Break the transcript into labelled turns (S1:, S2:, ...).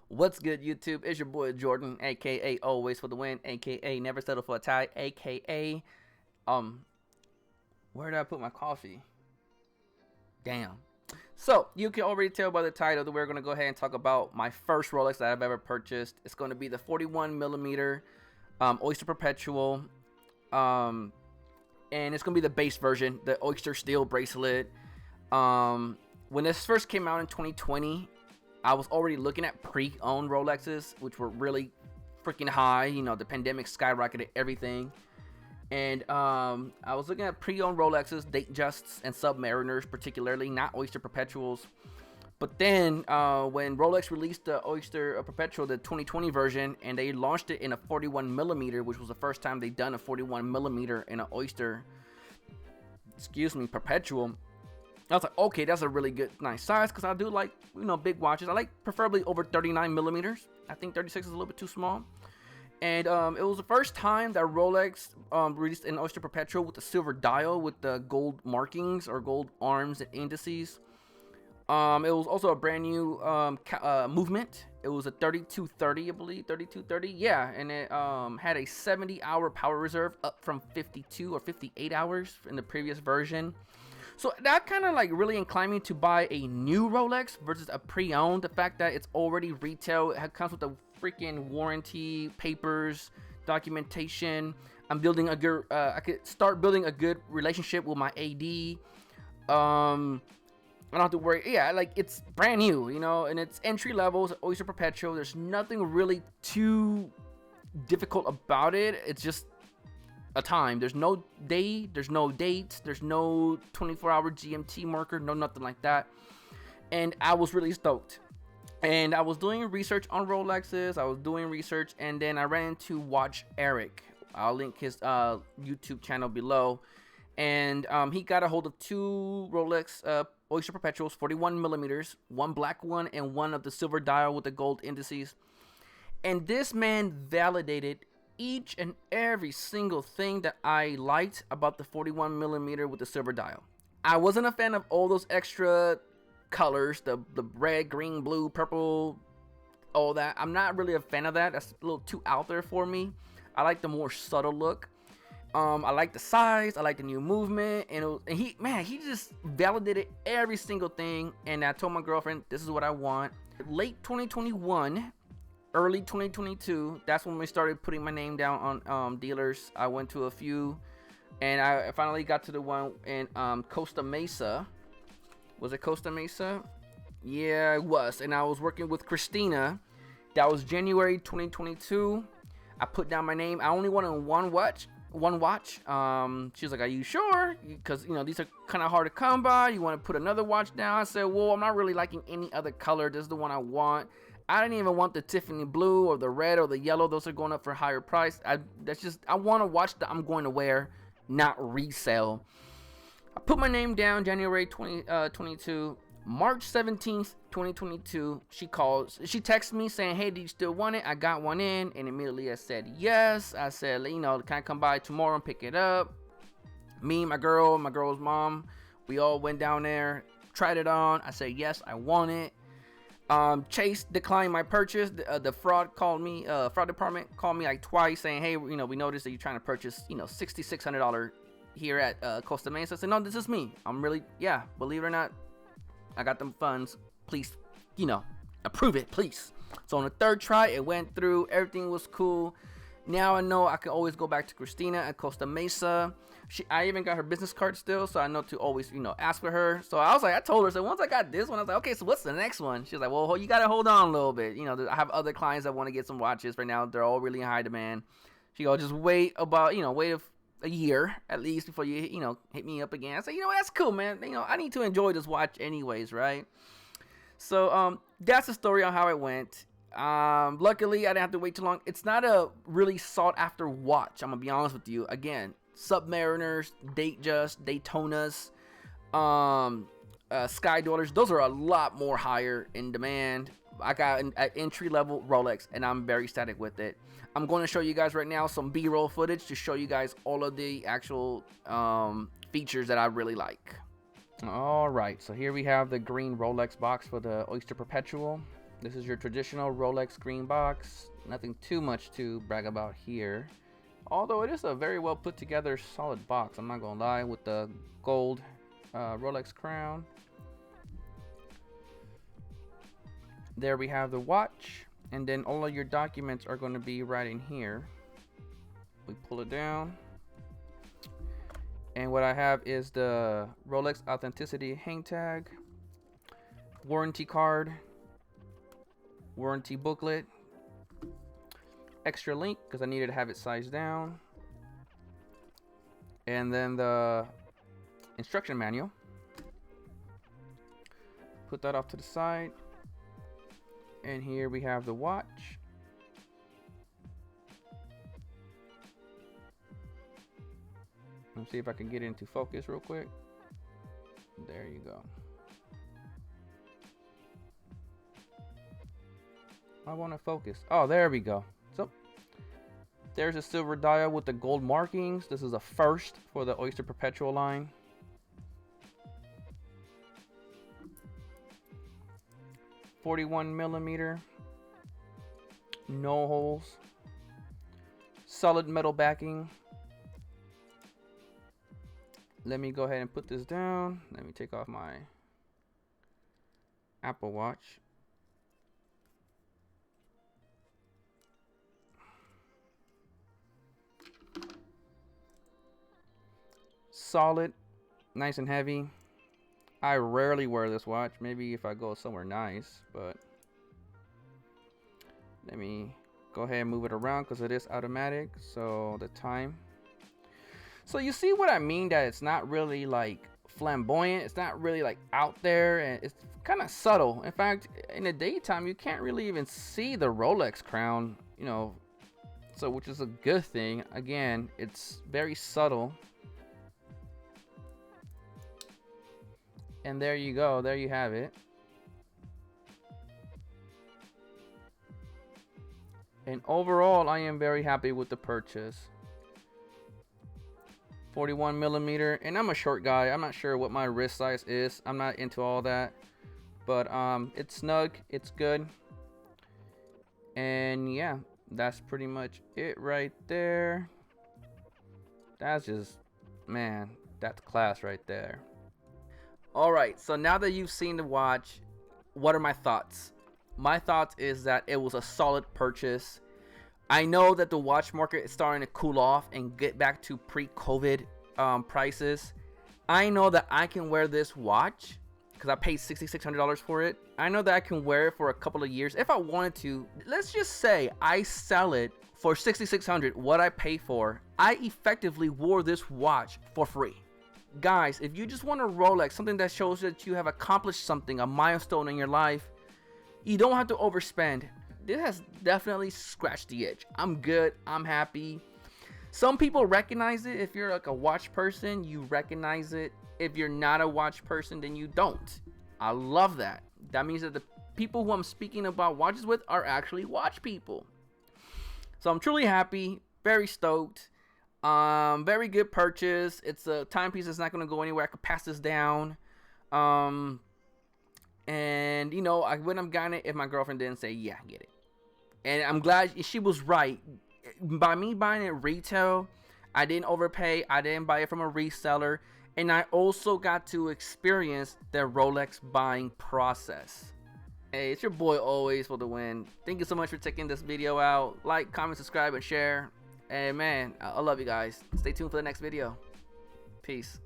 S1: What's good, YouTube? It's your boy Jordan, aka Always for the Win, aka Never Settle for a Tie, aka where did I put my coffee? Damn. So you can already tell by the title that we're gonna go ahead and talk about my first Rolex that I've ever purchased. It's gonna be the 41mm Oyster Perpetual, and it's gonna be the base version, the Oyster steel bracelet. When this first came out in 2020. I was already looking at pre-owned Rolexes, which were really freaking high. You know, the pandemic skyrocketed everything. And I was looking at pre-owned Rolexes, Datejusts, and Submariners, particularly, not Oyster Perpetuals. But then when Rolex released the Oyster Perpetual, the 2020 version, and they launched it in a 41mm, which was the first time they'd done a 41mm in an Oyster, Perpetual. I was like, okay, that's a really good, nice size, because I do like, you know, big watches. I like preferably over 39mm. I think 36 is a little bit too small. And it was the first time that Rolex released an Oyster Perpetual with the silver dial with the gold markings or gold arms and indices. It was also a brand new movement. It was a 3230, I believe, 3230. Yeah, and it had a 70-hour power reserve, up from 52 or 58 hours in the previous version. So that kind of like really inclined me to buy a new Rolex versus a pre-owned. The fact that it's already retail, it comes with the freaking warranty, papers, documentation. I'm building a good, I could start building a good relationship with my AD. I don't have to worry. Yeah, like it's brand new, you know, and it's entry level. It's Oyster Perpetual. There's nothing really too difficult about it. It's just a time. There's no day, there's no dates, there's no 24-hour GMT marker, no nothing like that. And I was really stoked. And I was doing research on Rolexes. I was doing research, and then I ran into Watch Eric. I'll link his YouTube channel below. And he got a hold of two Rolex Oyster Perpetuals, 41mm, one black one and one of the silver dial with the gold indices. And this man validated each and every single thing that I liked about the 41mm with the silver dial. I wasn't a fan of all those extra colors, the red, green, blue, purple, all that. I'm not really a fan of that. That's a little too out there for me. I like the more subtle look. I like the size. I like the new movement. And he just validated every single thing. And I told my girlfriend, this is what I want. Late 2021. Early 2022, that's when we started putting my name down on dealers. I went to a few, and I finally got to the one in Costa Mesa. Was it Costa Mesa? Yeah, it was. And I was working with Christina. That was January 2022. I put down my name. I only wanted one watch. She was like, are you sure? Because, you know, these are kind of hard to come by. You want to put another watch down? I said, well, I'm not really liking any other color. This is the one I want. I didn't even want the Tiffany blue or the red or the yellow. Those are going up for a higher price. I want a watch that I'm going to wear, not resell. I put my name down January 2022. March 17th, 2022, she texted me saying, hey, do you still want it? I got one in, and immediately I said yes. I said, you know, can I come by tomorrow and pick it up? Me, my girl's mom, we all went down there, tried it on. I said, yes, I want it. Chase declined my purchase. The fraud department called me like twice saying, hey, you know, we noticed that you're trying to purchase, you know, $6,600 here at Costa Mesa. I said, no, this is me. I'm really, yeah, believe it or not, I got them funds. Please, you know, approve it, please. So on the third try, it went through. Everything was cool. Now I know I can always go back to Christina at Costa Mesa. I even got her business card still, so I know to always, you know, ask for her. So I was like, I told her, so once I got this one, I was like, okay, so what's the next one? She was like, well, you got to hold on a little bit. You know, I have other clients that want to get some watches right now. They're all really in high demand. She goes, just wait about, you know, wait a year at least before you know, hit me up again. I said, you know, that's cool, man. You know, I need to enjoy this watch anyways, right? So that's the story on how it went. Luckily I didn't have to wait too long. It's not a really sought after watch, I'm gonna be honest with you. Again, Submariners, Datejust, Daytonas, Sky Dwellers, those are a lot more higher in demand. I got an entry level Rolex, and I'm very ecstatic with it. I'm going to show you guys right now some B-roll footage to show you guys all of the actual features that I really like. All right, so here we have the green Rolex box for the Oyster Perpetual. This is your traditional Rolex green box. Nothing too much to brag about here. Although it is a very well put together solid box, I'm not gonna lie, with the gold Rolex crown. There we have the watch, and then all of your documents are going to be right in here. We pull it down, and what I have is the Rolex authenticity hang tag, warranty card, warranty booklet, extra link because I needed to have it sized down, and then the instruction manual. Put that off to the side. And here we have the watch. Let's see if I can get it into focus real quick. There you go. I want to focus. Oh, there we go. So there's a silver dial with the gold markings. This is a first for the Oyster Perpetual line. .41mm, no holes, solid metal backing. Let me go ahead and put this down. Let me take off my Apple Watch. Solid, nice and heavy. I rarely wear this watch, maybe if I go somewhere nice, but let me go ahead and move it around because it is automatic. So the time. So you see what I mean, that it's not really like flamboyant, it's not really like out there, and it's kind of subtle. In fact, in the daytime you can't really even see the Rolex crown, you know, so which is a good thing. Again, it's very subtle. And there you go, there you have it. And overall, I am very happy with the purchase. 41mm, and I'm a short guy. I'm not sure what my wrist size is. I'm not into all that, but it's snug, it's good. And yeah, that's pretty much it right there. That's just, man, that's class right there. Alright, so now that you've seen the watch, what are my thoughts? My thoughts is that it was a solid purchase. I know that the watch market is starting to cool off and get back to pre-COVID prices. I know that I can wear this watch because I paid $6,600 for it. I know that I can wear it for a couple of years if I wanted to. Let's just say I sell it for $6,600, what I pay for. I effectively wore this watch for free. Guys, if you just want a Rolex, something that shows that you have accomplished something, a milestone in your life, you don't have to overspend. This has definitely scratched the itch. I'm good, I'm happy. Some people recognize it. If you're like a watch person, you recognize it. If you're not a watch person, then you don't. I love that. That means that the people who I'm speaking about watches with are actually watch people. So I'm truly happy, very stoked. Very good purchase. It's a timepiece that's not going to go anywhere. I could pass this down. And you know, I wouldn't have gotten it if my girlfriend didn't say, yeah, get it. And I'm glad she was right. By me buying it retail, I didn't overpay. I didn't buy it from a reseller. And I also got to experience the Rolex buying process. Hey, it's your boy Always for the win. Thank you so much for checking this video out. Like, comment, subscribe, and share. And man, I love you guys. Stay tuned for the next video. Peace.